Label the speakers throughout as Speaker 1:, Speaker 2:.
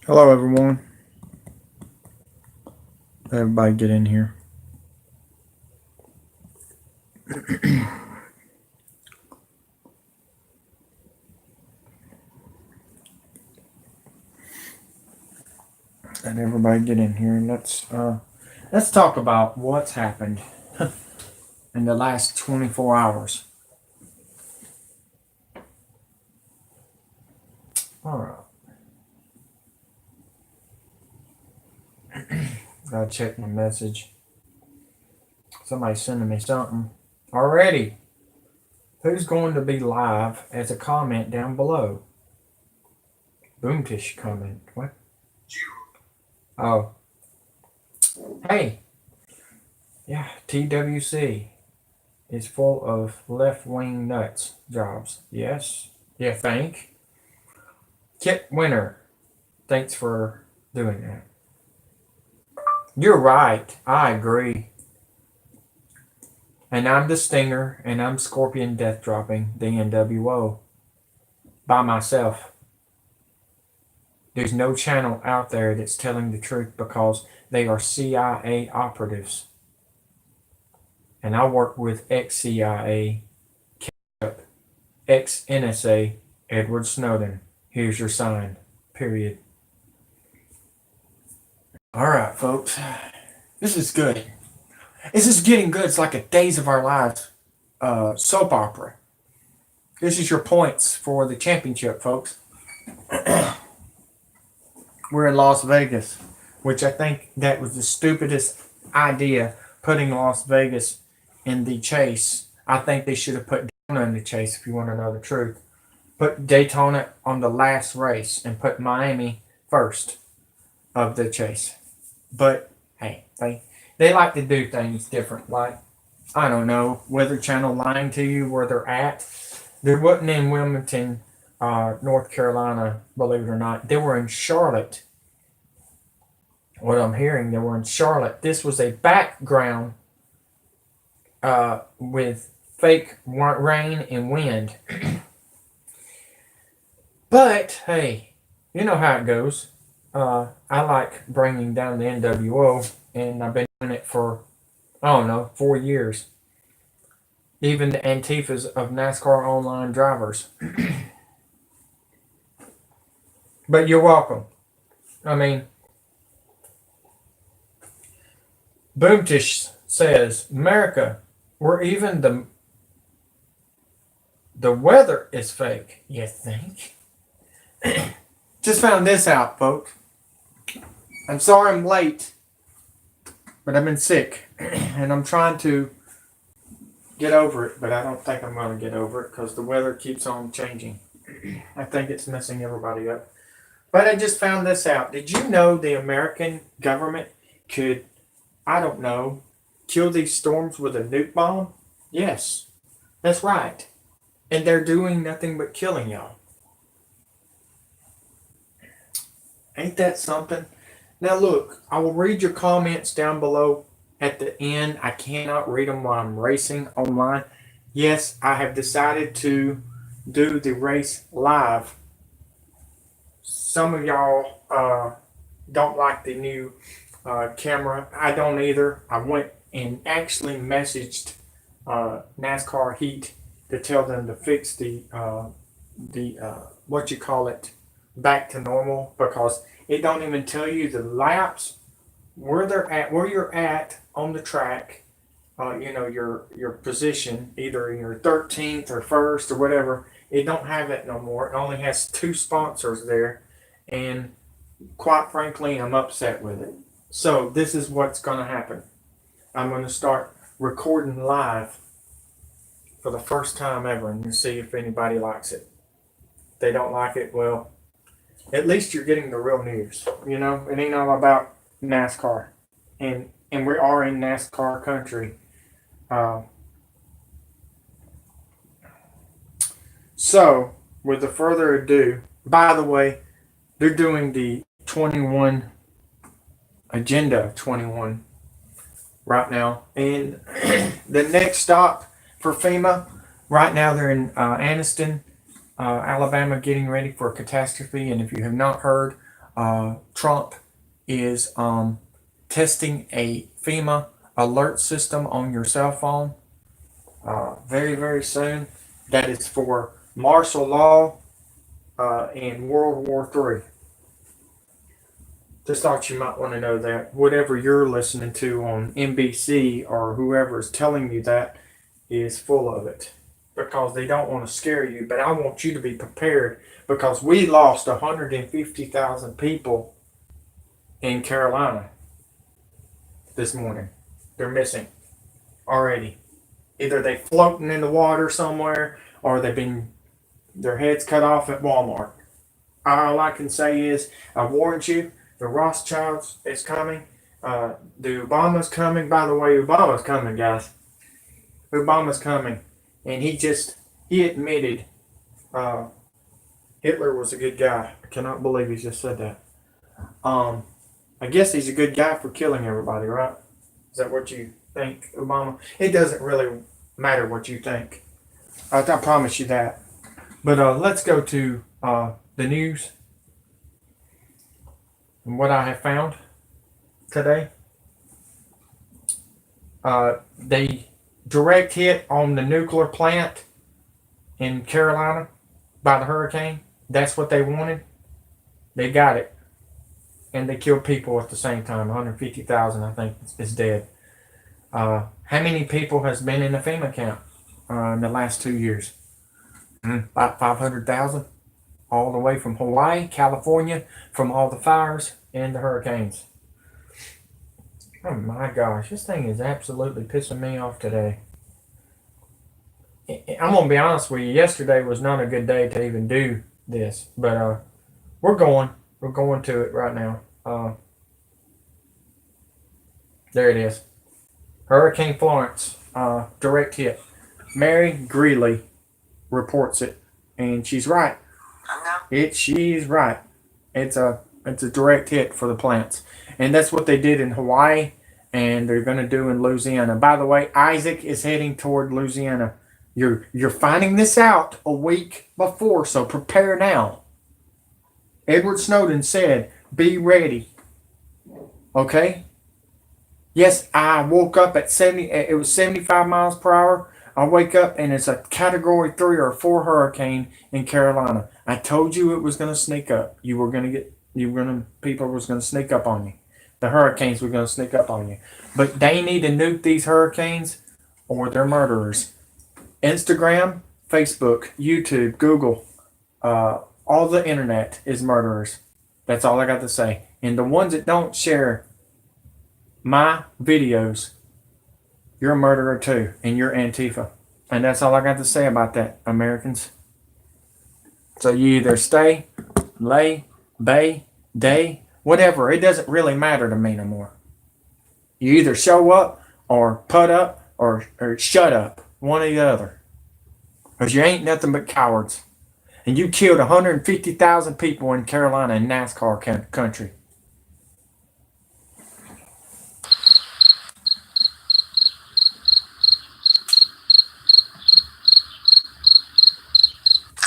Speaker 1: Hello, everyone. Everybody get in here. Let everybody get in here and let's talk about what's happened in the last 24 hours. All right. Gotta check my message. Somebody's sending me something already. Who's going to be live as a comment down below? Boomtish comment. What? Oh. Hey. Yeah, TWC is full of left-wing nuts jobs. Yes. You think? Kit Winter. Thanks for doing that. You're right. I agree. And I'm the Stinger, and I'm Scorpion Death Dropping the NWO by myself. There's no channel out there that's telling the truth because they are CIA operatives. And I work with ex-CIA, ex-NSA, Edward Snowden. Here's your sign. Period. All right, folks. This is good. This is getting good. It's like a Days of Our Lives soap opera. This is your points for the championship, folks. We're in Las Vegas, which I think that was the stupidest idea, putting Las Vegas in the chase. I think they should have put Daytona in the chase, if you want to know the truth. Put Daytona on the last race and put Miami first of the chase. But, hey, they like to do things different. Like, I don't know, Weather Channel lying to you where they're at. They wasn't in Wilmington, North Carolina, believe it or not. They were in Charlotte. What I'm hearing, they were in Charlotte. This was a background with fake rain and wind. But, hey, you know how it goes. I like bringing down the NWO, and I've been doing it for, I don't know, 4 years. Even the Antifas of NASCAR online drivers. But you're welcome. I mean, Boomtish says, America, where even the weather is fake. You think? Just found this out, folks. I'm sorry I'm late, but I've been sick, and I'm trying to get over it, but I don't think I'm going to get over it because the weather keeps on changing. I think it's messing everybody up. But I just found this out. Did you know the American government could, I don't know, kill these storms with a nuke bomb? Yes, that's right. And they're doing nothing but killing y'all. Ain't that something? Now look, I will read your comments down below at the end. I cannot read them while I'm racing online. Yes, I have decided to do the race live. Some of y'all don't like the new camera. I don't either. I went and actually messaged NASCAR Heat to tell them to fix the what you call it, back to normal, because it don't even tell you the laps where they're at, where you're at on the track. You know, your position, either in your 13th or first or whatever. It don't have it no more. It only has 2 sponsors there, and quite frankly, I'm upset with it. So this is what's going to happen. I'm going to start recording live for the first time ever and see if anybody likes it. If they don't like it, well, at least you're getting the real news. You know, it ain't all about NASCAR, and we are in NASCAR country. So, with the further ado, by the way, they're doing the 21 agenda 21 right now, and the next stop for FEMA right now, they're in Anniston, Alabama, getting ready for a catastrophe. And if you have not heard, Trump is testing a FEMA alert system on your cell phone very, very soon. That is for martial law in World War III. Just thought you might want to know that. Whatever you're listening to on NBC or whoever is telling you that is full of it because they don't want to scare you. But I want you to be prepared because we lost 150,000 people in Carolina this morning. They're missing already. Either they floating in the water somewhere or they've been their heads cut off at Walmart. All I can say is I warned you. The Rothschilds is coming. The Obama's coming. By the way, Obama's coming, guys. Obama's coming, and he admitted Hitler was a good guy. I cannot believe he just said that. I guess he's a good guy for killing everybody, right? Is that what you think, Obama? It doesn't really matter what you think. I promise you that. But let's go to the news and what I have found today. They direct hit on the nuclear plant in Carolina by the hurricane. That's what they wanted. They got it. And they killed people at the same time. 150,000, I think, is dead. How many people has been in the FEMA camp in the last 2 years? About 500,000. All the way from Hawaii, California, from all the fires and the hurricanes. Oh my gosh, this thing is absolutely pissing me off today. I'm going to be honest with you, yesterday was not a good day to even do this, but we're going to it right now. There it is. Hurricane Florence, direct hit. Mary Greeley reports it, and she's right. She's right. It's a direct hit for the plants, and that's what they did in Hawaii, and they're going to do in Louisiana. By the way, Isaac is heading toward Louisiana. You're finding this out a week before, so prepare now. Edward Snowden said, "Be ready." Okay. Yes, I woke up at 70. It was 75 miles per hour. I wake up and it's a Category 3 or 4 hurricane in Carolina. I told you it was going to sneak up. People was going to sneak up on you. The hurricanes were going to sneak up on you. But they need to nuke these hurricanes or they're murderers. Instagram, Facebook, YouTube, Google, all the internet is murderers. That's all I got to say. And the ones that don't share my videos, you're a murderer too, and you're Antifa. And that's all I got to say about that, Americans. So you either stay, lay, bay, day, whatever. It doesn't really matter to me no more. You either show up or put up or shut up. One or the other. Because you ain't nothing but cowards. And you killed 150,000 people in Carolina in NASCAR country.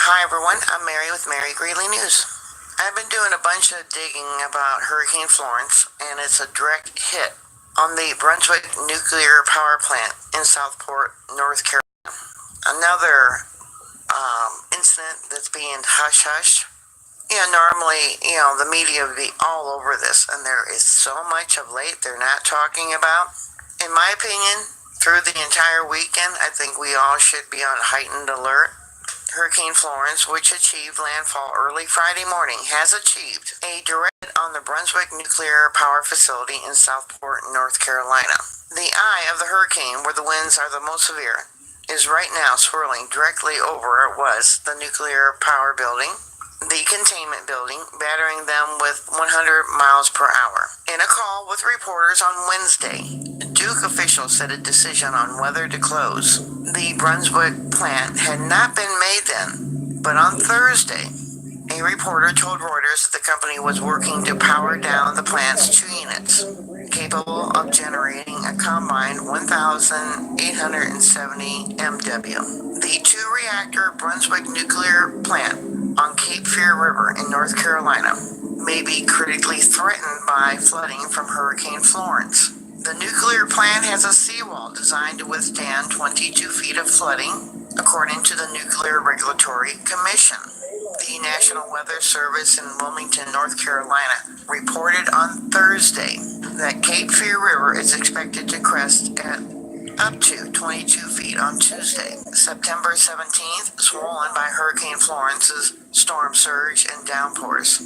Speaker 2: Hi everyone, I'm Mary with Mary Greeley News. I've been doing a bunch of digging about Hurricane Florence, and it's a direct hit on the Brunswick nuclear power plant in Southport, North Carolina. Another incident that's being hush-hush. Normally, the media would be all over this, and there is so much of late they're not talking about. In my opinion, through the entire weekend, I think we all should be on heightened alert. Hurricane Florence, which achieved landfall early Friday morning, has achieved a direct hit on the Brunswick nuclear power facility in Southport, North Carolina. The eye of the hurricane, where the winds are the most severe, is right now swirling directly over the nuclear power building, the containment building, battering them with 100 miles per hour. In a call with reporters on Wednesday, Duke officials said a decision on whether to close the Brunswick plant had not been made then, but on Thursday, a reporter told Reuters that the company was working to power down the plant's 2 units, capable of generating a combined 1,870 MW. The 2-reactor Brunswick nuclear plant on Cape Fear River in North Carolina may be critically threatened by flooding from Hurricane Florence. The nuclear plant has a seawall designed to withstand 22 feet of flooding, according to the Nuclear Regulatory Commission. The National Weather Service in Wilmington, North Carolina, reported on Thursday that Cape Fear River is expected to crest at up to 22 feet on Tuesday, September 17th, swollen by Hurricane Florence's storm surge and downpours.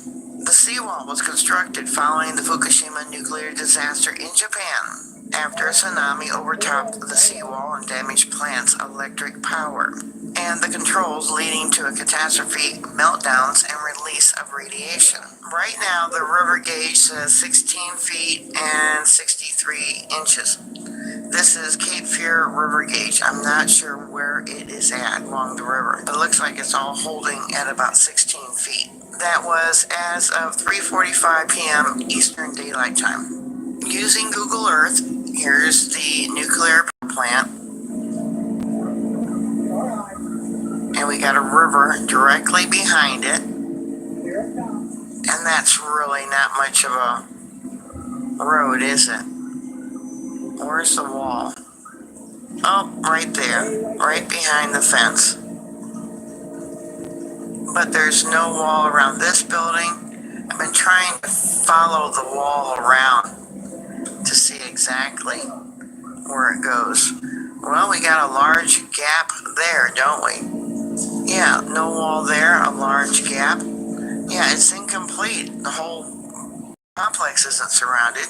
Speaker 2: The seawall was constructed following the Fukushima nuclear disaster in Japan after a tsunami overtopped the seawall and damaged plants' electric power, and the controls leading to a catastrophe, meltdowns, and release of radiation. Right now, the river gauge says 16 feet and 63 inches. This is Cape Fear River gauge. I'm not sure where it is at along the river. It looks like it's all holding at about 16 feet. That was as of 3:45 p.m. Eastern Daylight Time. Using Google Earth, here's the nuclear plant. And we got a river directly behind it. And that's really not much of a road, is it? Where's the wall? Oh, right there, right behind the fence. But there's no wall around this building. I've been trying to follow the wall around to see exactly where it goes. Well, we got a large gap there, don't we? Yeah, no wall there, a large gap. Yeah, it's incomplete. The whole complex isn't surrounded.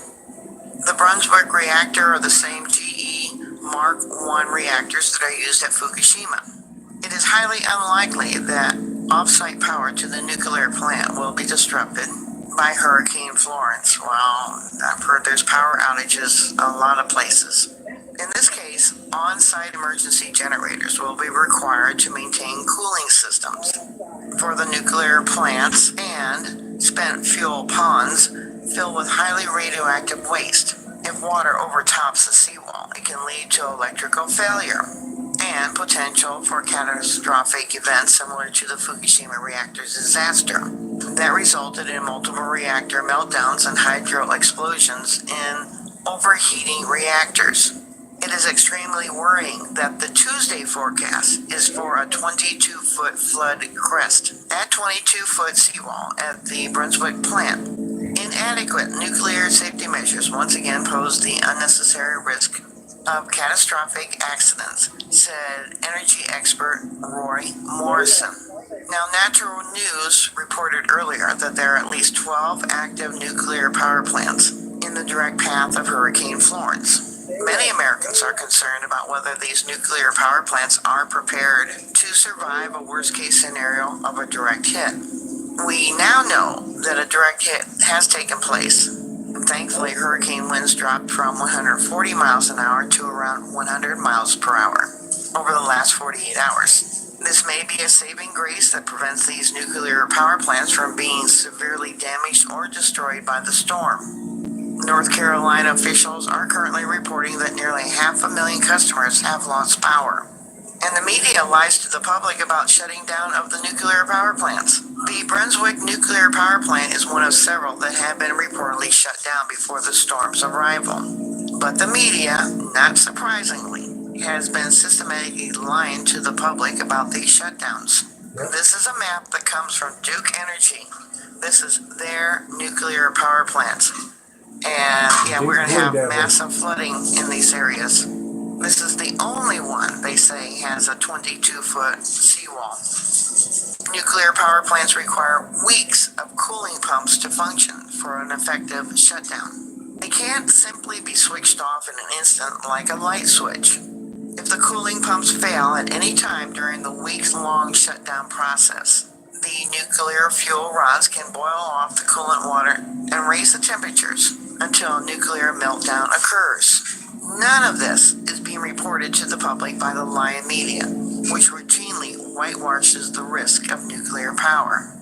Speaker 2: The Brunswick reactor are the same GE Mark I reactors that are used at Fukushima. It is highly unlikely that off-site power to the nuclear plant will be disrupted by Hurricane Florence. Well, I've heard there's power outages a lot of places. In this case, on-site emergency generators will be required to maintain cooling systems for the nuclear plants and spent fuel ponds filled with highly radioactive waste. If water overtops the seawall, it can lead to electrical failure and potential for catastrophic events similar to the Fukushima reactor's disaster that resulted in multiple reactor meltdowns and hydro explosions in overheating reactors. It is extremely worrying that the Tuesday forecast is for a 22-foot flood crest at 22-foot seawall at the Brunswick plant. Inadequate nuclear safety measures once again pose the unnecessary risk of catastrophic accidents, said energy expert Roy Morrison. Now, Natural News reported earlier that there are at least 12 active nuclear power plants in the direct path of Hurricane Florence. Many Americans are concerned about whether these nuclear power plants are prepared to survive a worst-case scenario of a direct hit. We now know that a direct hit has taken place. Thankfully, hurricane winds dropped from 140 miles an hour to around 100 miles per hour over the last 48 hours. This may be a saving grace that prevents these nuclear power plants from being severely damaged or destroyed by the storm. North Carolina officials are currently reporting that nearly 500,000 customers have lost power. And the media lies to the public about shutting down of the nuclear power plants. The Brunswick nuclear power plant is one of several that have been reportedly shut down before the storm's arrival. But the media, not surprisingly, has been systematically lying to the public about these shutdowns. This is a map that comes from Duke Energy. This is their nuclear power plants. And yeah, we're going to have massive flooding in these areas. This is the only one, they say, has a 22-foot seawall. Nuclear power plants require weeks of cooling pumps to function for an effective shutdown. They can't simply be switched off in an instant like a light switch. If the cooling pumps fail at any time during the weeks-long shutdown process, the nuclear fuel rods can boil off the coolant water and raise the temperatures until a nuclear meltdown occurs. None of this is being reported to the public by the lying media, which routinely whitewashes the risk of nuclear power.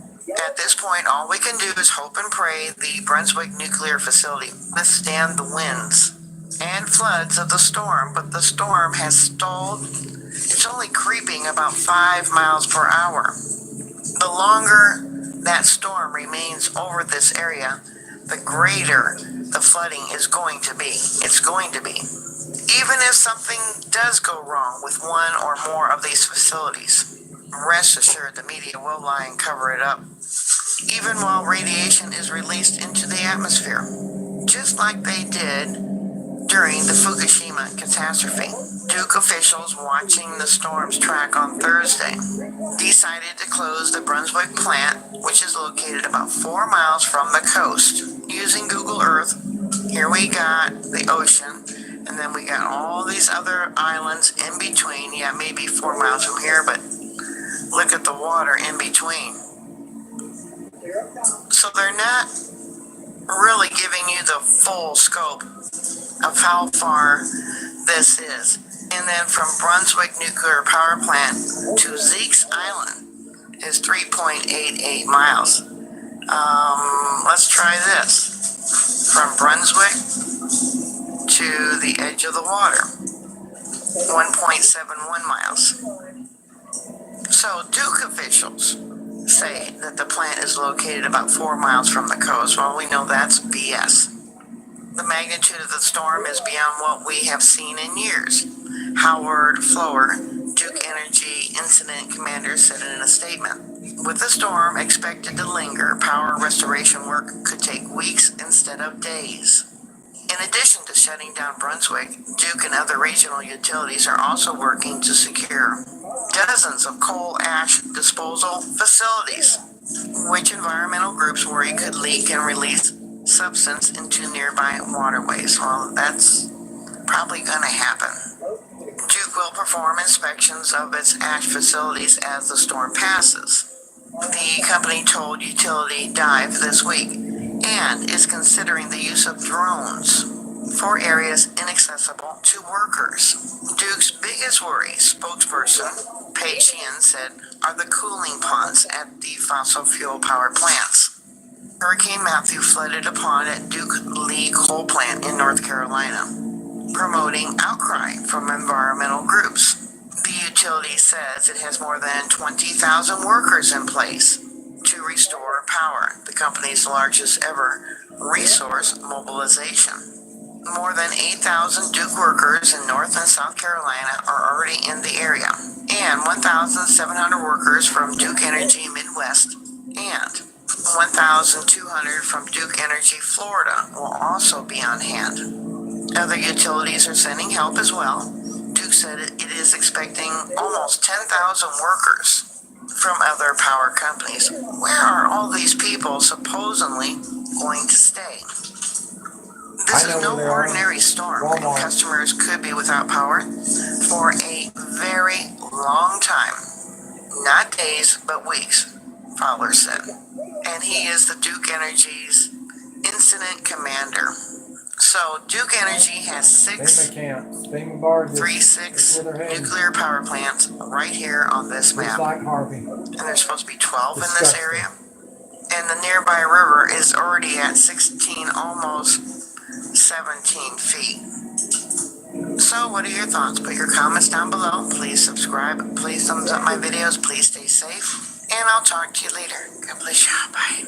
Speaker 2: At this point, all we can do is hope and pray the Brunswick nuclear facility withstand the winds and floods of the storm, but the storm has stalled. It's only creeping about 5 miles per hour. The longer that storm remains over this area, the greater the flooding is going to be. It's going to be. Even if something does go wrong with one or more of these facilities, rest assured the media will lie and cover it up, even while radiation is released into the atmosphere, just like they did during the Fukushima catastrophe. Duke officials watching the storm's track on Thursday decided to close the Brunswick plant, which is located about 4 miles from the coast. Using Google Earth, here we got the ocean, and then we got all these other islands in between. Yeah, maybe 4 miles from here, but look at the water in between. So they're not really giving you the full scope of how far this is. And then from Brunswick Nuclear Power Plant to Zeke's Island is 3.88 miles. Let's try this. From Brunswick to the edge of the water, 1.71 miles. So Duke officials say that the plant is located about 4 miles from the coast. Well, we know that's BS. The magnitude of the storm is beyond what we have seen in years. Howard Flower, Duke Energy Incident Commander, said in a statement, with the storm expected to linger, power restoration work could take weeks instead of days. In addition to shutting down Brunswick, Duke and other regional utilities are also working to secure dozens of coal ash disposal facilities, which environmental groups worry could leak and release substance into nearby waterways. Well, that's probably going to happen. Duke will perform inspections of its ash facilities as the storm passes. The company told Utility Dive this week and is considering the use of drones for areas inaccessible to workers. Duke's biggest worry, spokesperson Pei Xian said, are the cooling ponds at the fossil fuel power plants. Hurricane Matthew flooded a pond at Duke Lee Coal Plant in North Carolina, promoting outcry from environmental groups. The utility says it has more than 20,000 workers in place to restore power, the company's largest ever resource mobilization. More than 8,000 Duke workers in North and South Carolina are already in the area, and 1,700 workers from Duke Energy Midwest and 1,200 from Duke Energy Florida will also be on hand. Other utilities are sending help as well. Duke said it is expecting almost 10,000 workers from other power companies. Where are all these people supposedly going to stay? This is no ordinary storm, and customers could be without power for a very long time. Not days, but weeks, Fowler said. And he is the Duke Energy's incident commander. So Duke Energy has 36 nuclear power plants right here on this map. And there's supposed to be 12 in this area. And the nearby river is already at 16, almost 17 feet. So what are your thoughts? Put your comments down below. Please subscribe. Please thumbs up my videos. Please stay safe. And I'll talk to you later. God bless you. Bye.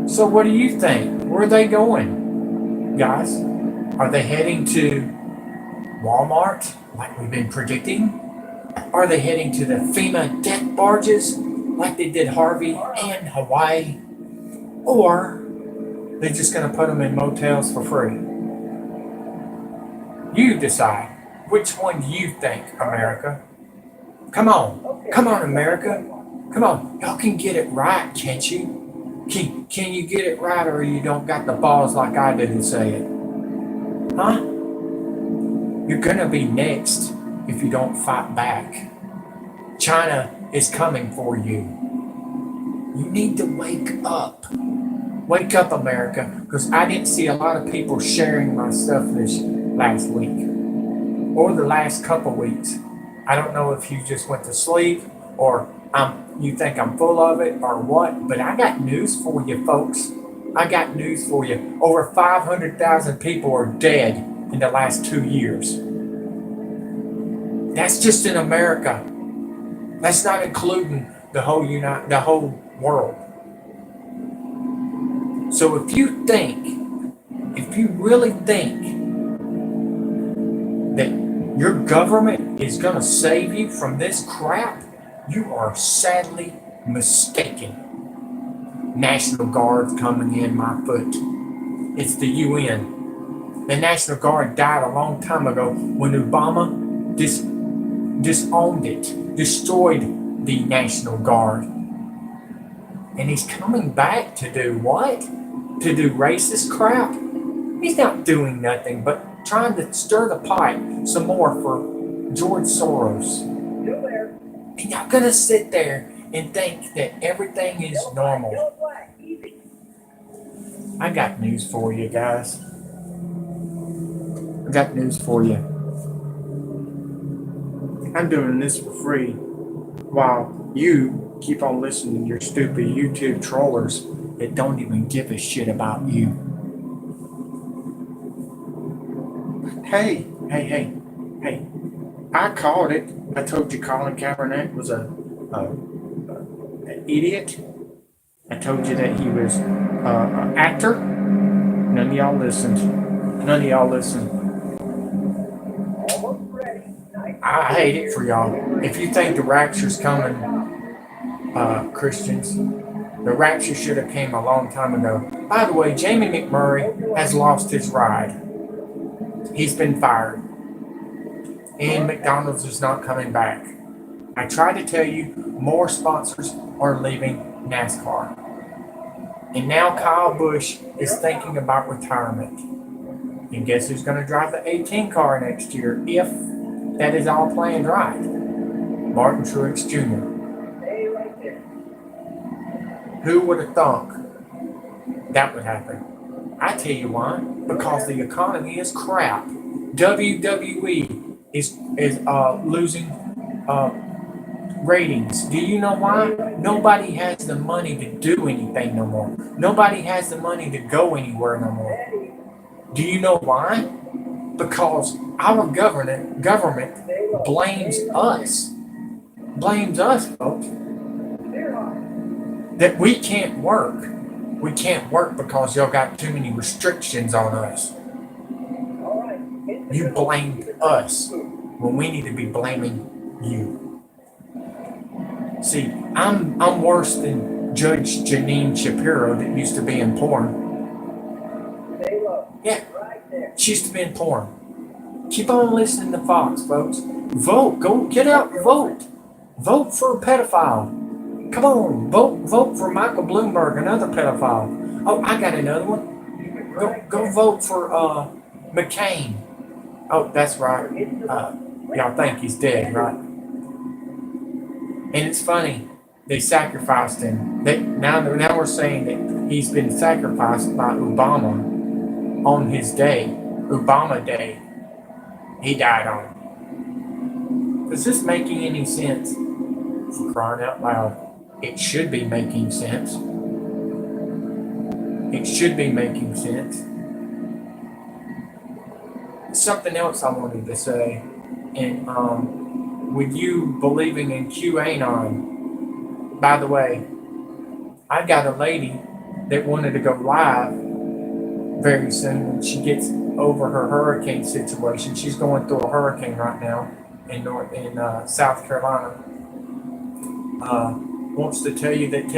Speaker 1: So what do you think? Where are they going, guys? Are they heading to Walmart, like we've been predicting? Are they heading to the FEMA death barges, like they did Harvey and Hawaii? Or they're just going to put them in motels for free? You decide. Which one do you think, America? Come on. Come on, America. Come on. Y'all can get it right, can't you? Can you get it right, or you don't got the balls like I did and say it? Huh? You're gonna be next if you don't fight back. China is coming for you. You need to wake up. Wake up, America, because I didn't see a lot of people sharing my stuff this last week or the last couple weeks. I don't know if you just went to sleep or you think I'm full of it or what, but I got news for you, folks. I got news for you. Over 500,000 people are dead in the last 2 years. That's just in America. That's not including the whole world. So if you really think that your government is going to save you from this crap, you are sadly mistaken. National Guard's coming in my foot. It's the UN. The National Guard died a long time ago when Obama disowned it, destroyed the National Guard. And he's coming back to do what? To do racist crap? He's not doing nothing but trying to stir the pot some more for George Soros. And y'all gonna sit there and think that everything is normal. I got news for you guys. I got news for you. I'm doing this for free while you keep on listening to your stupid YouTube trollers that don't even give a shit about you. Hey. I called it. I told you Colin Kaepernick was an idiot. I told you that he was an actor. None of y'all listened. I hate it for y'all. If you think the rapture's coming, Christians, the rapture should have came a long time ago. By the way, Jamie McMurray has lost his ride. He's been fired. And McDonald's is not coming back. I tried to tell you, more sponsors are leaving NASCAR. And now Kyle Busch is thinking about retirement. And guess who's going to drive the 18 car next year if that is all planned right? Martin Truex Jr. Who would have thought that would happen? I tell you why. Because the economy is crap. WWE is losing ratings. Do you know why? Nobody has the money to do anything no more. Nobody has the money to go anywhere no more. Do you know why? Because our government blames us. Blames us, folks. That we can't work. We can't work because y'all got too many restrictions on us. You blamed us when we need to be blaming you. See, I'm worse than Judge Janine Shapiro that used to be in porn. Yeah, she used to be in porn. Keep on listening to Fox, folks. Vote. Go get out and vote. Vote for a pedophile. Come on, vote for Michael Bloomberg, another pedophile. Oh, I got another one. Go vote for McCain. Oh, that's right. Y'all think he's dead, right? And it's funny. They sacrificed him. Now we're saying that he's been sacrificed by Obama on his day, Obama Day. He died on. Is this making any sense? For crying out loud. It should be making sense. It should be making sense. Something else I wanted to say, and with you believing in QAnon, by the way, I got a lady that wanted to go live very soon when she gets over her hurricane situation. She's going through a hurricane right now in South Carolina. Wants to tell you that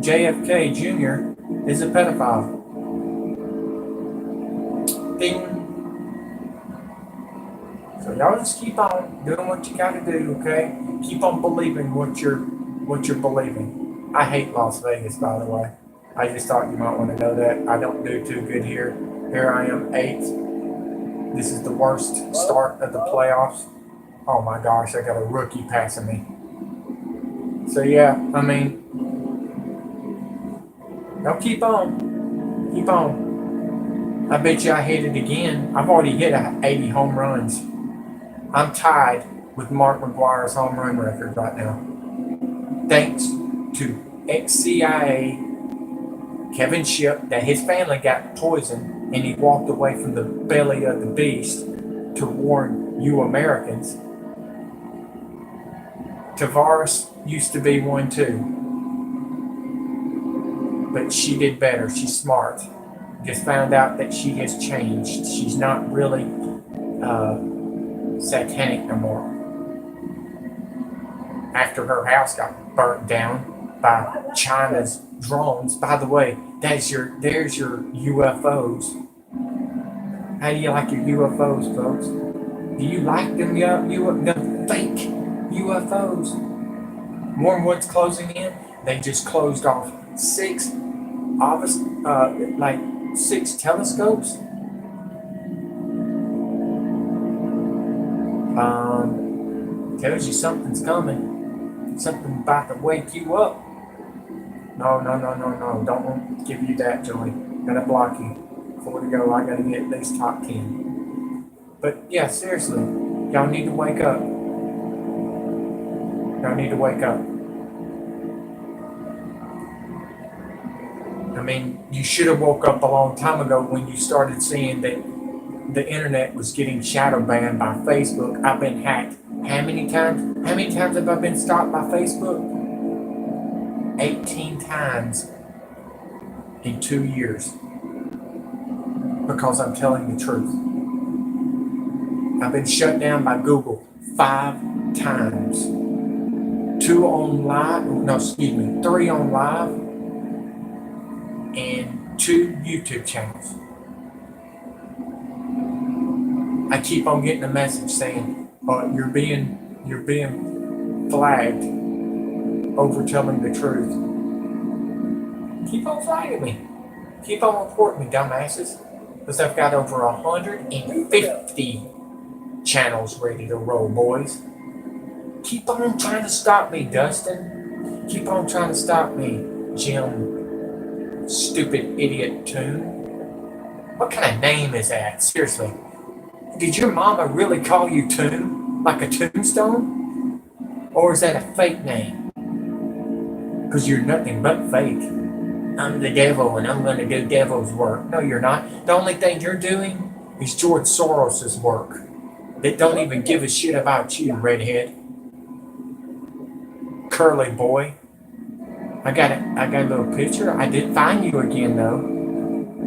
Speaker 1: JFK Jr. is a pedophile. Ding. So y'all just keep on doing what you gotta do, okay? Keep on believing what you're believing. I hate Las Vegas, by the way. I just thought you might want to know that. I don't do too good here. Here I am, 8th. This is the worst start of the playoffs. Oh my gosh, I got a rookie passing me. So yeah, I mean, y'all keep on. Keep on. I bet you I hit it again. I've already hit 80 home runs. I'm tied with Mark McGwire's home run record right now. Thanks to ex-CIA Kevin Shipp, that his family got poisoned and he walked away from the belly of the beast to to warn you Americans. Tavares used to be one too, but she did better. She's smart. Just found out that she has changed. She's not really satanic no more. After her house got burnt down by China's drones. By the way, there's your UFOs. How do you like your UFOs, folks? Do you like them them fake UFOs? Wormwood's closing in. They just closed off six telescopes. Tells you something's coming. Something about to wake you up. No. Don't give you that, Joey. Gotta block you. Before we go, I gotta get at least top 10. But yeah, seriously, y'all need to wake up. Y'all need to wake up. I mean, you should have woke up a long time ago when you started seeing that the internet was getting shadow banned by Facebook. I've been hacked. How many times? How many times have I been stopped by Facebook? 18 times in 2 years. Because I'm telling the truth. I've been shut down by Google 5 times. 3 on live, and 2 YouTube channels. I keep on getting a message saying, you're being flagged over telling the truth. Keep on flagging me. Keep on reporting me, dumbasses. Because I've got over 150 channels ready to roll, boys. Keep on trying to stop me, Dustin. Keep on trying to stop me, Jim. Stupid idiot Toon. What kind of name is that? Seriously. Did your mama really call you Toon? Like a tombstone? Or is that a fake name? Because you're nothing but fake. I'm the devil and I'm going to do devil's work. No, you're not. The only thing you're doing is George Soros's work. They don't even give a shit about you, redhead. Curly boy. I got a little picture. I did find you again, though.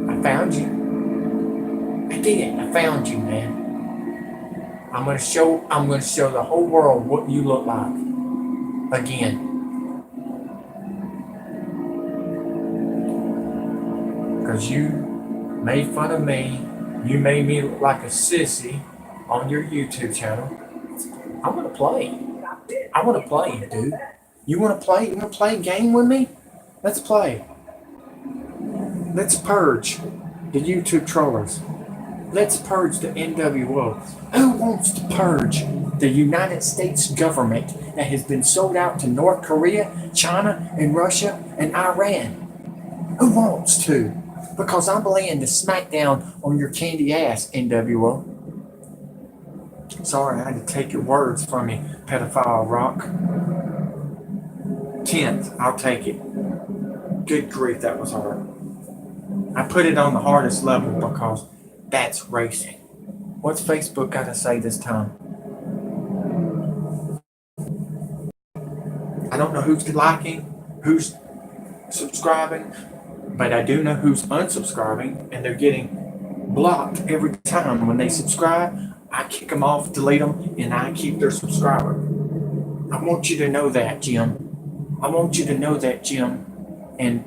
Speaker 1: I found you. I did. I found you, man. I'm gonna show the whole world what you look like. Again. Because you made fun of me. You made me look like a sissy on your YouTube channel. I want to play. I want to play, dude. You want to play? You want to play a game with me? Let's play. Let's purge the YouTube trollers. Let's purge the NWO. Who wants to purge the United States government that has been sold out to North Korea, China, and Russia, and Iran? Who wants to? Because I'm laying the smackdown on your candy ass, NWO. Sorry, I had to take your words from you, pedophile rock. 10th, I'll take it. Good grief, that was hard. I put it on the hardest level because that's racing. What's Facebook got to say this time? I don't know who's liking, who's subscribing, but I do know who's unsubscribing, and they're getting blocked every time. When they subscribe, I kick them off, delete them, and I keep their subscriber. I want you to know that, Jim. I want you to know that, Jim, and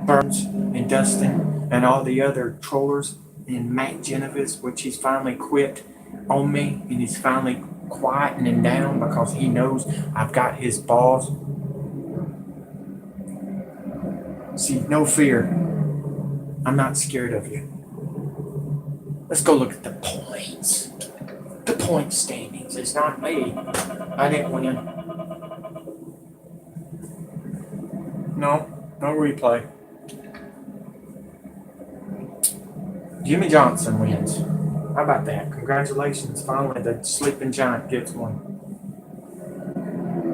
Speaker 1: Burns, and Dustin, and all the other trollers, and Matt Genevis, which he's finally quit on me, and he's finally quietening down because he knows I've got his balls. See, no fear. I'm not scared of you. Let's go look at the points. The point standings. It's not me. I didn't win. No replay. Jimmy Johnson wins. How about that? Congratulations. Finally, the sleeping giant gets one.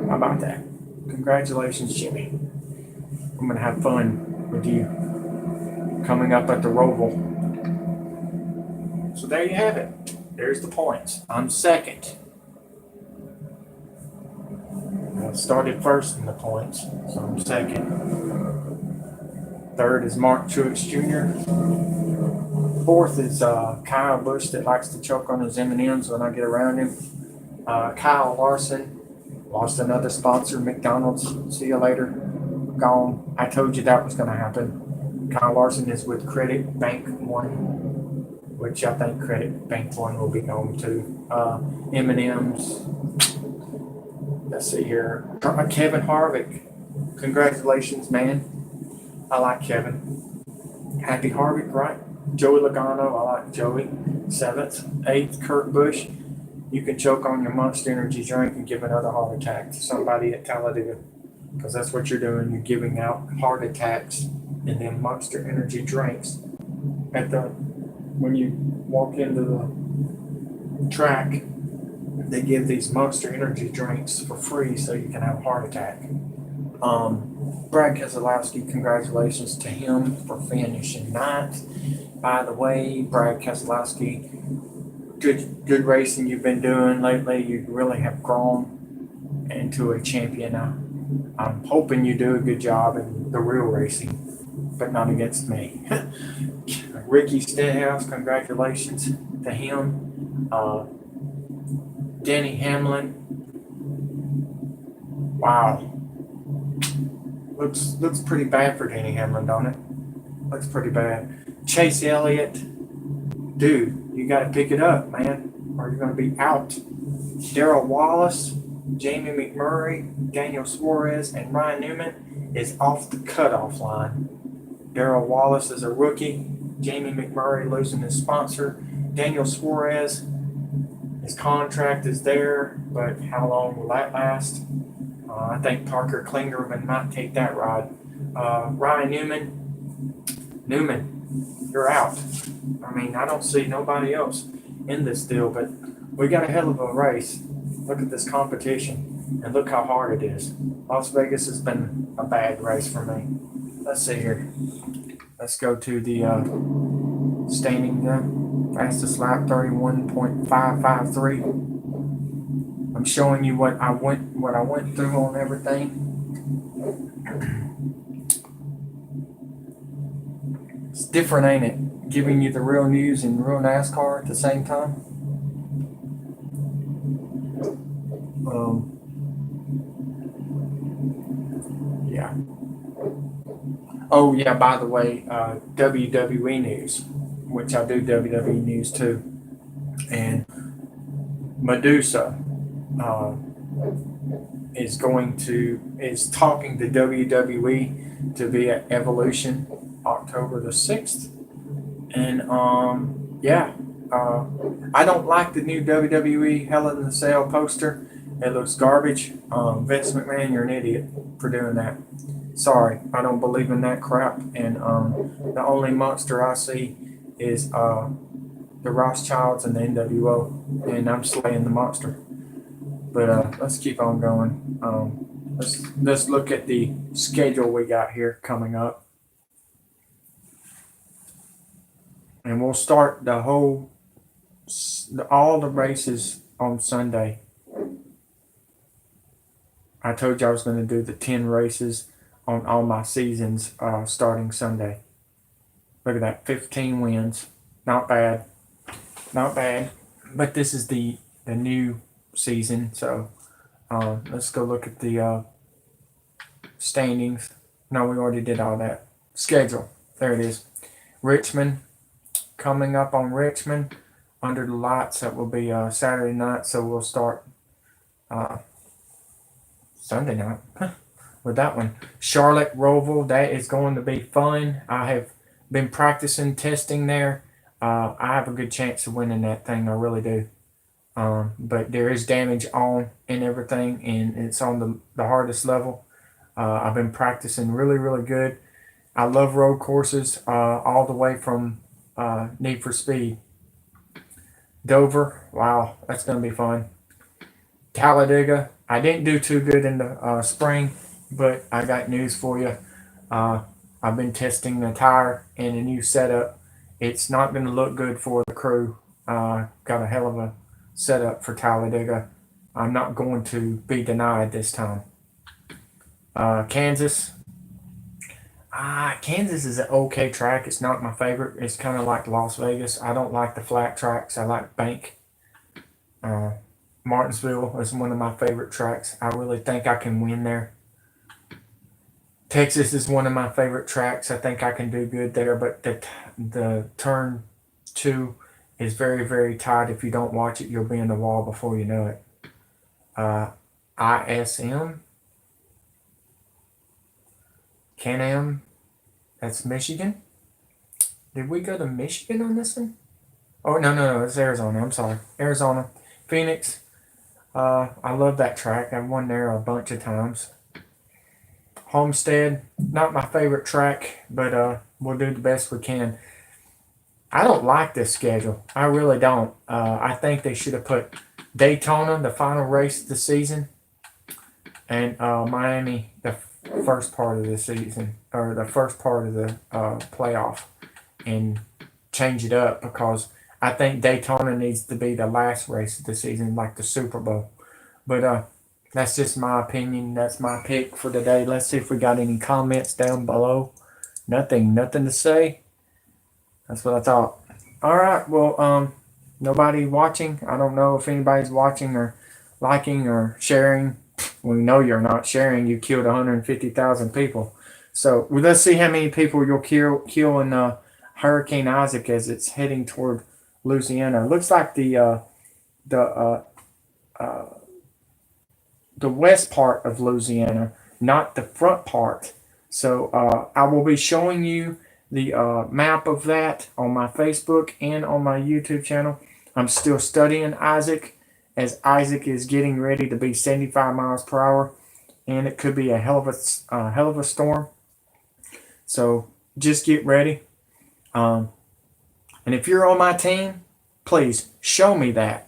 Speaker 1: How about that? Congratulations, Jimmy. I'm going to have fun with you coming up at the Roval. So there you have it. There's the points. I'm second. I started first in the points, so I'm second. Third is Mark Truex Jr. Fourth is Kyle Busch that likes to choke on his M&Ms when I get around him. Kyle Larson lost another sponsor, McDonald's. See you later. Gone. I told you that was going to happen. Kyle Larson is with Credit Bank One, which I think Credit Bank One will be gone too. M&M's. Let's see here. Kevin Harvick. Congratulations, man. I like Kevin. Happy Harvick, right? Joey Logano. I like Joey. 7th. 8th, Kurt Busch. You can choke on your Monster Energy drink and give another heart attack to somebody at Talladega. Because that's what you're doing. You're giving out heart attacks and then Monster Energy drinks when you walk into the track. They give these Monster Energy drinks for free so you can have a heart attack. Brad Keselowski, congratulations to him for finishing 9th. By the way, Brad Keselowski, good racing you've been doing lately. You really have grown into a champion. I'm hoping you do a good job in the real racing, but not against me. Ricky Stenhouse, congratulations to him. Denny Hamlin. Wow. Looks pretty bad for Denny Hamlin, don't it? Looks pretty bad. Chase Elliott. Dude, you got to pick it up, man, or you're going to be out. Darrell Wallace, Jamie McMurray, Daniel Suarez, and Ryan Newman is off the cutoff line. Darrell Wallace is a rookie. Jamie McMurray losing his sponsor. Daniel Suarez, his contract is there, but how long will that last? I think Parker Klingerman might take that ride. Ryan Newman, you're out. I mean, I don't see nobody else in this deal, but we got a hell of a race. Look at this competition, and look how hard it is. Las Vegas has been a bad race for me. Let's see here. Let's go to the standing fastest lap, 31.553. I'm showing you what I went through on everything. It's different, ain't it? Giving you the real news and real NASCAR at the same time. Yeah. Oh yeah. By the way, WWE news, which I do WWE news too, and Medusa is talking to WWE to be at Evolution October the 6th. And I don't like the new WWE Hell in the Cell poster. It looks garbage. Vince McMahon, you're an idiot for doing that. Sorry, I don't believe in that crap. And the only monster I see is the Rothschilds and the NWO, and I'm slaying the monster. But let's keep on going. Let's look at the schedule we got here coming up. And we'll start all the races on Sunday. I told you I was going to do the 10 races on all my seasons starting Sunday. Look at that, 15 wins. Not bad. Not bad. But this is the new season. So let's go look at the standings. No, we already did all that. Schedule. There it is. Richmond. Coming up on Richmond, Under the Lights, that will be Saturday night, so we'll start Sunday night with that one. Charlotte, Roval, that is going to be fun. I have been practicing testing there. I have a good chance of winning that thing, I really do. But there is damage on and everything, and it's on the hardest level. I've been practicing really, really good. I love road courses all the way from Need for Speed. Dover, wow, that's going to be fun. Talladega, I didn't do too good in the spring, but I got news for you. I've been testing the tire and a new setup. It's not going to look good for the crew got a hell of a setup for Talladega. I'm not going to be denied this time. Kansas. Kansas is an okay track. It's not my favorite. It's kind of like Las Vegas. I don't like the flat tracks. I like bank. Martinsville is one of my favorite tracks. I really think I can win there. Texas is one of my favorite tracks. I think I can do good there, but the turn 2 is very, very tight. If you don't watch it, you'll be in the wall before you know it. ISM, Can-Am, that's Michigan. Did we go to Michigan on this one? Oh, no, it's Arizona. I'm sorry. Arizona. Phoenix. I love that track. I've won there a bunch of times. Homestead, not my favorite track, but we'll do the best we can. I don't like this schedule. I really don't. I think they should have put Daytona, the final race of the season, and Miami, the first part of the season, or the first part of the playoff, and change it up, because I think Daytona needs to be the last race of the season, like the Super Bowl. But that's just my opinion. That's my pick for today. Let's see if we got any comments down below. Nothing to say. That's what I thought. All right. Well, nobody watching. I don't know if anybody's watching or liking or sharing. We know you're not sharing. You killed 150,000 people. So let's see how many people you'll kill in Hurricane Isaac as it's heading toward Louisiana. It looks like the west part of Louisiana, not the front part. So I will be showing you the map of that on my Facebook and on my YouTube channel. I'm still studying Isaac, as Isaac is getting ready to be 75 miles per hour, and it could be a hell of a storm. So just get ready. And if you're on my team, please show me that,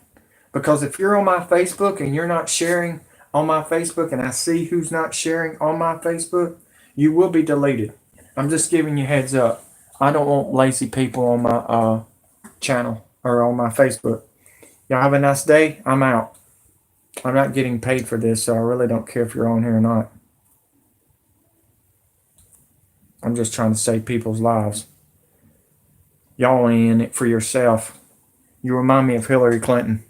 Speaker 1: because if you're on my Facebook and you're not sharing on my Facebook, and I see who's not sharing on my Facebook, you will be deleted. I'm just giving you heads up. I don't want lazy people on my channel or on my Facebook. Y'all have a nice day. I'm out. I'm not getting paid for this, so I really don't care if you're on here or not. I'm just trying to save people's lives. Y'all ain't in it for yourself. You remind me of Hillary Clinton.